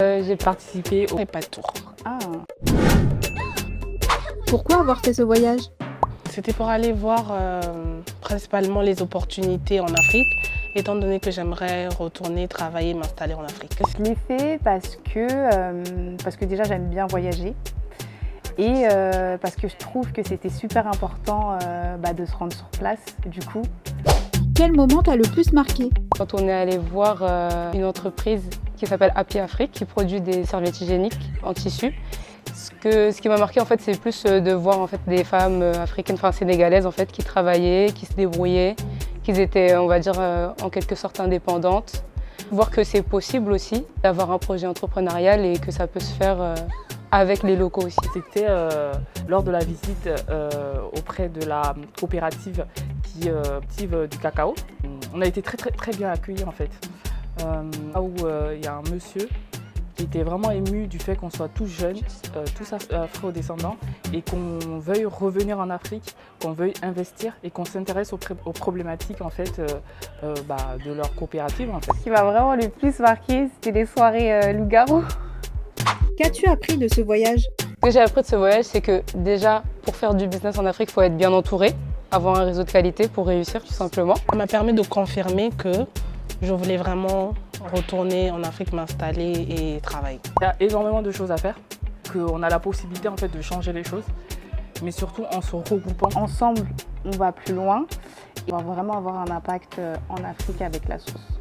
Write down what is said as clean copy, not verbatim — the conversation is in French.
J'ai participé au Prépa Tour. Ah. Pourquoi avoir fait ce voyage? C'était pour aller voir principalement les opportunités en Afrique, étant donné que j'aimerais retourner travailler, m'installer en Afrique. Je l'ai fait parce que déjà j'aime bien voyager et parce que je trouve que c'était super important de se rendre sur place du coup. Quel moment t'a le plus marqué? Quand on est allé voir une entreprise qui s'appelle Happy Afrique, qui produit des serviettes hygiéniques en tissu. Ce qui m'a marqué en fait, c'est plus de voir en fait des femmes africaines, enfin sénégalaises en fait, qui travaillaient, qui se débrouillaient, qui étaient, on va dire, en quelque sorte indépendantes. Voir que c'est possible aussi d'avoir un projet entrepreneurial et que ça peut se faire avec les locaux aussi. C'était lors de la visite auprès de la coopérative qui cultive du cacao. On a été très bien accueillis en fait. Où il y a un monsieur qui était vraiment ému du fait qu'on soit tous jeunes, tous afro-descendants et qu'on veuille revenir en Afrique, qu'on veuille investir et qu'on s'intéresse aux problématiques en fait, de leur coopérative. En fait. Ce qui m'a vraiment le plus marqué, c'était les soirées loup-garou. Qu'as-tu appris de ce voyage? Ce que j'ai appris de ce voyage, c'est que déjà, pour faire du business en Afrique, il faut être bien entouré, avoir un réseau de qualité pour réussir tout simplement. Ça m'a permis de confirmer que je voulais vraiment retourner en Afrique, m'installer et travailler. Il y a énormément de choses à faire, qu'on a la possibilité en fait de changer les choses, mais surtout en se regroupant. Ensemble, on va plus loin et on va vraiment avoir un impact en Afrique avec la sauce.